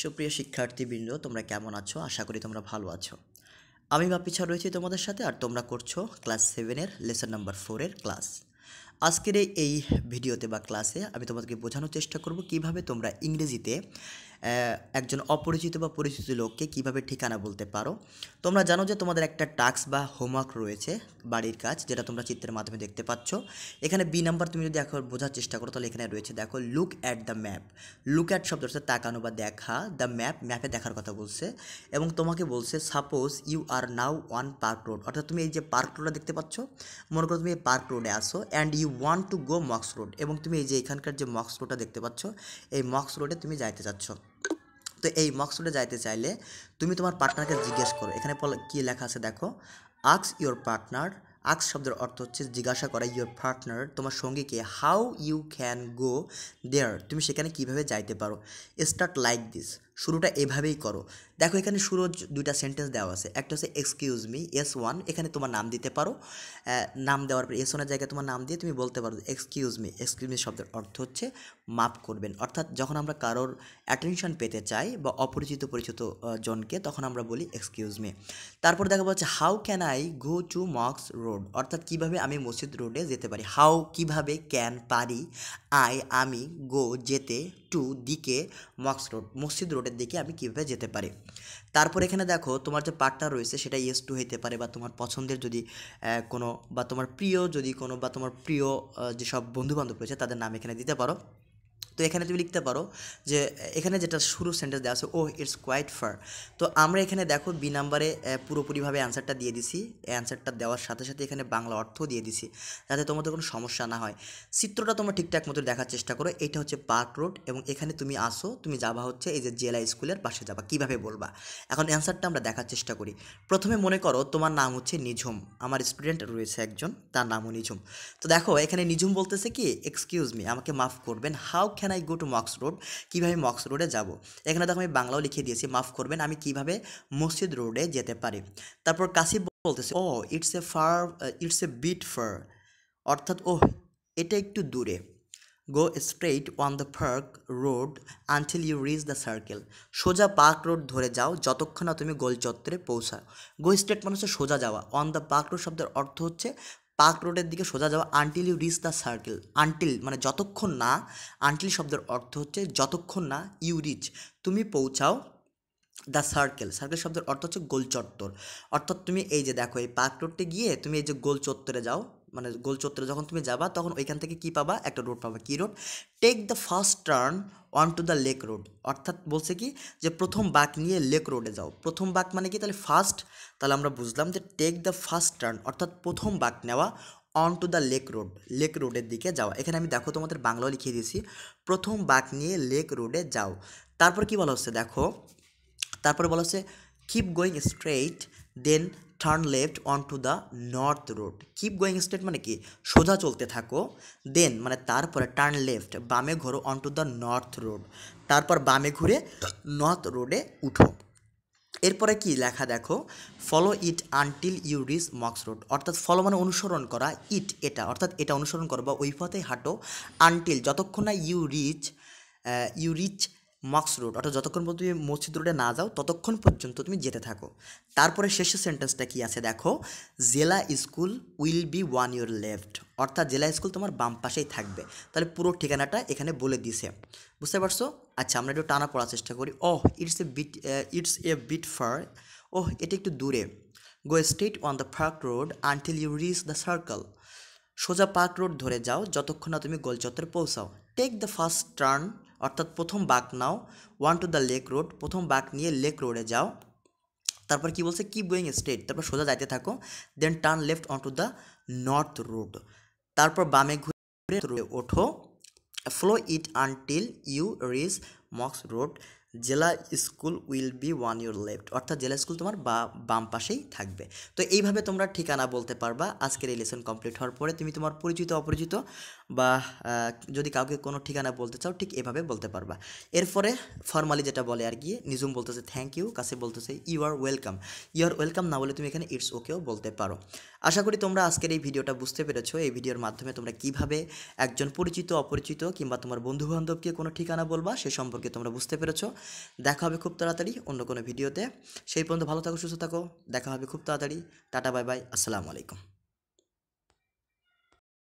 সুপ্রিয় শিক্ষার্থীবৃন্দ, তোমরা কেমন আছো? আশা করি তোমরা ভালো আছো। আমি বাপিছা রয়েছি তোমাদের সাথে, আর তোমরা করছো ক্লাস 7-এর লেসন নাম্বার 4-এর ক্লাস। আজকের এই ভিডিওতে বা ক্লাসে আমি তোমাদেরকে বোঝানোর চেষ্টা করব কিভাবে তোমরা ইংরেজিতে একজন অপরিচিত বা পরিচিত লোককে কিভাবে ঠিকানা বলতে পারো। তোমরা জানো যে তোমাদের একটা টাস্ক বা হোমওয়ার্ক রয়েছে, বাড়ির কাজ, যেটা তোমরা চিত্রের মাধ্যমে দেখতে পাচ্ছ। এখানে বি নাম্বার তুমি যদি এখন বোঝার চেষ্টা করো তাহলে এখানে রয়েছে, দেখো, look at the map. Look at শব্দ হচ্ছে তাকানো বা দেখা, দ্য ম্যাপ ম্যাপে দেখার কথা বলছে, এবং তোমাকে বলছে suppose you are now on Park Road, অর্থাৎ তুমি এই যে পার্ক রোডটা দেখতে পাচ্ছ, মনে করো তুমি এই পার্ক রোডে আসো and you want to go Mox Road, এবং তুমি এই যে এখানকার যে মক্স রোডটা দেখতে পাচ্ছ, এই মক্স রোডে তুমি যাইতে চাচ্ছ। তো এই মক্স রোডে যাইতে চাইলে তুমি তোমার পার্টনারকে জিজ্ঞেস করো। এখানে কী লেখা আছে দেখো, আস্ক ইউর পার্টনার। আস্ক শব্দের অর্থ হচ্ছে জিজ্ঞাসা করা, ইউর পার্টনার তোমার সঙ্গীকে, হাউ ইউ ক্যান গো দেয়ার, তুমি সেখানে কিভাবে যাইতে পারো। স্টার্ট লাইক দিস, শুরুটা এভাবেই করো। দেখো এখানে শুরু দুইটা সেন্টেন্স দেওয়া আছে, একটা হচ্ছে এক্সকিউজ মি, S1, এখানে তোমার নাম দিতে পারো। নাম দেওয়ার পর S1-এর জায়গায় তোমার নাম দিয়ে তুমি বলতে পারো এক্সকিউজ মি। এক্সকিউজ মি শব্দের অর্থ হচ্ছে মাফ করবেন, অর্থাৎ যখন আমরা কারোর অ্যাটেনশন পেতে চাই বা অপরিচিত পরিচিত জনকে, তখন আমরা বলি এক্সকিউজ মি। তারপর দেখা যাচ্ছে how can I go to Mox Road, অর্থাৎ কিভাবে আমি মসজিদ রোডে যেতে পারি। হাউ কিভাবে, ক্যান পারি, আই আমি, গো যেতে, টু দিকে, মক্স রোড মসজিদ রোডের দিকে আমি কীভাবে যেতে পারি। তারপর এখানে দেখো তোমার যে পার্টনার রয়েছে সেটা ইয়েস টু হতে পারে, বা তোমার পছন্দের যদি কোনো, বা তোমার প্রিয় যদি কোনো, বা তোমার প্রিয় যেসব বন্ধুবান্ধব রয়েছে তাদের নাম এখানে দিতে পারো। তো এখানে তুমি লিখতে পারো যে এখানে যেটা শুরু সেন্টেন্স দেওয়া আছে, ও ইটস কোয়াইট ফার। তো আমরা এখানে দেখো বি নাম্বারে পুরোপুরিভাবে অ্যান্সারটা দিয়ে দিছি। অ্যান্সারটা দেওয়ার সাথে সাথে এখানে বাংলা অর্থ দিয়ে দিছি, যাতে তোমাদের কোনো সমস্যা না হয়। চিত্রটা তোমরা ঠিকঠাক মতো দেখার চেষ্টা করো। এটা হচ্ছে পার্ক রোড, এবং এখানে তুমি আসো, তুমি যাবা হচ্ছে এই যে জেলা স্কুলের পাশে যাবা, কিভাবে বলবা। এখন অ্যান্সারটা আমরা দেখার চেষ্টা করি। প্রথমে মনে করো তোমার নাম হচ্ছে নিঝুম, আমার স্টুডেন্ট রয়েছে একজন, তার নামও নিঝুম। তো দেখো এখানে নিঝুম বলতেছে কি, এক্সকিউজ মি, আমাকে মাফ করবেন, how can I go to Mox road, কীভাবে মক্স রোডে যাব। এখানে দেখো আমি বাংলাও লিখে দিয়েছি, মাফ করবেন, আমি কিভাবে মসজিদ রোডে যেতে পারি। তারপর কাসিফ বলতেছে, oh it's a bit far, অর্থাৎ ও এটা একটু দূরে। Go straight on the park road until you reach the circle, সোজা পার্ক রোড ধরে যাও যতক্ষণ না তুমি গোল চত্বরে পৌঁছাও। গো স্ট্রেট মানে হচ্ছে সোজা যাওয়া, অন দ্য পার্ক রোড শব্দের অর্থ হচ্ছে পার্ক রোডের দিকে সোজা যাওয়া। Until you reach the circle, until মানে যতক্ষণ না, আনটিল শব্দের অর্থ হচ্ছে যতক্ষণ না, ইউ রিচ তুমি পৌঁছাও, দ্য সার্কেল, সার্কেল শব্দের অর্থ হচ্ছে গোল চত্বর। অর্থাৎ তুমি এই যে দেখো এই পার্ক রোডে গিয়ে তুমি এই যে গোল চত্বরে যাও, মানে গোল চত্বরে যখন তুমি যাবা তখন ওইখান থেকে কি পাবা, একটা রোড পাবা। কি রোড? Take the first turn on to the lake road, অর্থাৎ বলছে কি যে প্রথম বাঁক নিয়ে লেক রোডে যাও। প্রথম বাঁক মানে কি, তাহলে ফার্স্ট, তাহলে আমরা বুঝলাম যে টেক দ্য ফার্স্ট টার্ন অর্থাৎ প্রথম বাঁক নেওয়া, on to the lake road, lake রোডের দিকে যাওয়া। এখানে আমি দেখো তোমাদের বাংলাও লিখিয়ে দিয়েছি, প্রথম বাঁক নিয়ে লেক রোডে যাও। তারপর কি বলা হচ্ছে দেখো, তারপরে বলা হচ্ছে keep going straight then turn left on to the north road. Keep going straight মানে কি, সোজা চলতে থাকো, দেন মানে তারপরে টার্ন লেফট বামে ঘোরো, on to the north road, তারপর বামে ঘুরে নর্থ রোডে উঠো। এরপরে কি লেখা দেখো, follow it until you reach Mox Road, অর্থাৎ ফলো মানে অনুসরণ করা, ইট এটা, অর্থাৎ এটা অনুসরণ করো বা ওই পথে হাঁটো, আনটিল যতক্ষণ না ইউ রিচ মক্স রোড, অর্থাৎ যতক্ষণ পর্যন্ত তুমি মসজিদ রোডে না যাও ততক্ষণ পর্যন্ত তুমি যেতে থাকো। তারপরে শেষের সেন্টেন্সটা কি আছে দেখো, জেলা school will be on your left, অর্থাৎ জেলা স্কুল তোমার বাম পাশেই থাকবে। তাহলে পুরো ঠিকানাটা এখানে বলে দিছে, বুঝতে পারছো? আচ্ছা আমরা একটু টানা পড়ার চেষ্টা করি। ইটস এ বিট ফার, এটা একটু দূরে। Go straight on the park road until you reach the circle, সোজা পার্ক রোড ধরে যাও যতক্ষণ না তুমি গোল চত্বরে পৌঁছাও। টেক দ্য ফার্স্ট টার্ন, অর্থাৎ প্রথম বাঁক নাও, on to the lake road, প্রথম বাঁক নিয়ে লেক রোডে যাও। তারপর কি বলছে, কিপ গোয়িং স্ট্রেট, তারপর সোজা যাইতে থাকো, then turn left on to the north road, তারপর বামে ঘুরে ওঠো, follow it until you reach Mox road, জেলা school will be on your left, অর্থাৎ জেলা স্কুল তোমার বাম পাশেই থাকবে। তো এইভাবে তোমরা ঠিকানা বলতে পারবা। আজকের এই লেসন কমপ্লিট হওয়ার পরে তুমি তোমার পরিচিত অপরিচিত বা যদি কাউকে কোনো ঠিকানা বলতে চাও ঠিক এভাবে বলতে পারবা। এরপরে ফর্মালি যেটা বলে আর কি, নিজুম বলতেছে থ্যাংক ইউ, কাছে বলতেছে you are welcome. You are welcome না বলে তুমি এখানে ইটস ওকেও বলতে পারো। আশা করি তোমরা আজকের এই ভিডিওটা বুঝতে পেরেছো। এই ভিডিওর মাধ্যমে তোমরা কিভাবে একজন পরিচিত অপরিচিত কিংবা তোমার বন্ধুবান্ধবকে কোনো ঠিকানা বলবা সে সম্পর্কে সম্পর্কে তোমরা বুঝতে পেরেছো। দেখা হবে খুব তাড়াতাড়ি অন্য কোনো ভিডিওতে। সেই পর্যন্ত ভালো থাকো, সুস্থ থাকো। দেখা হবে খুব তাড়াতাড়ি। টাটা, বাই বাই, আসসালামু আলাইকুম।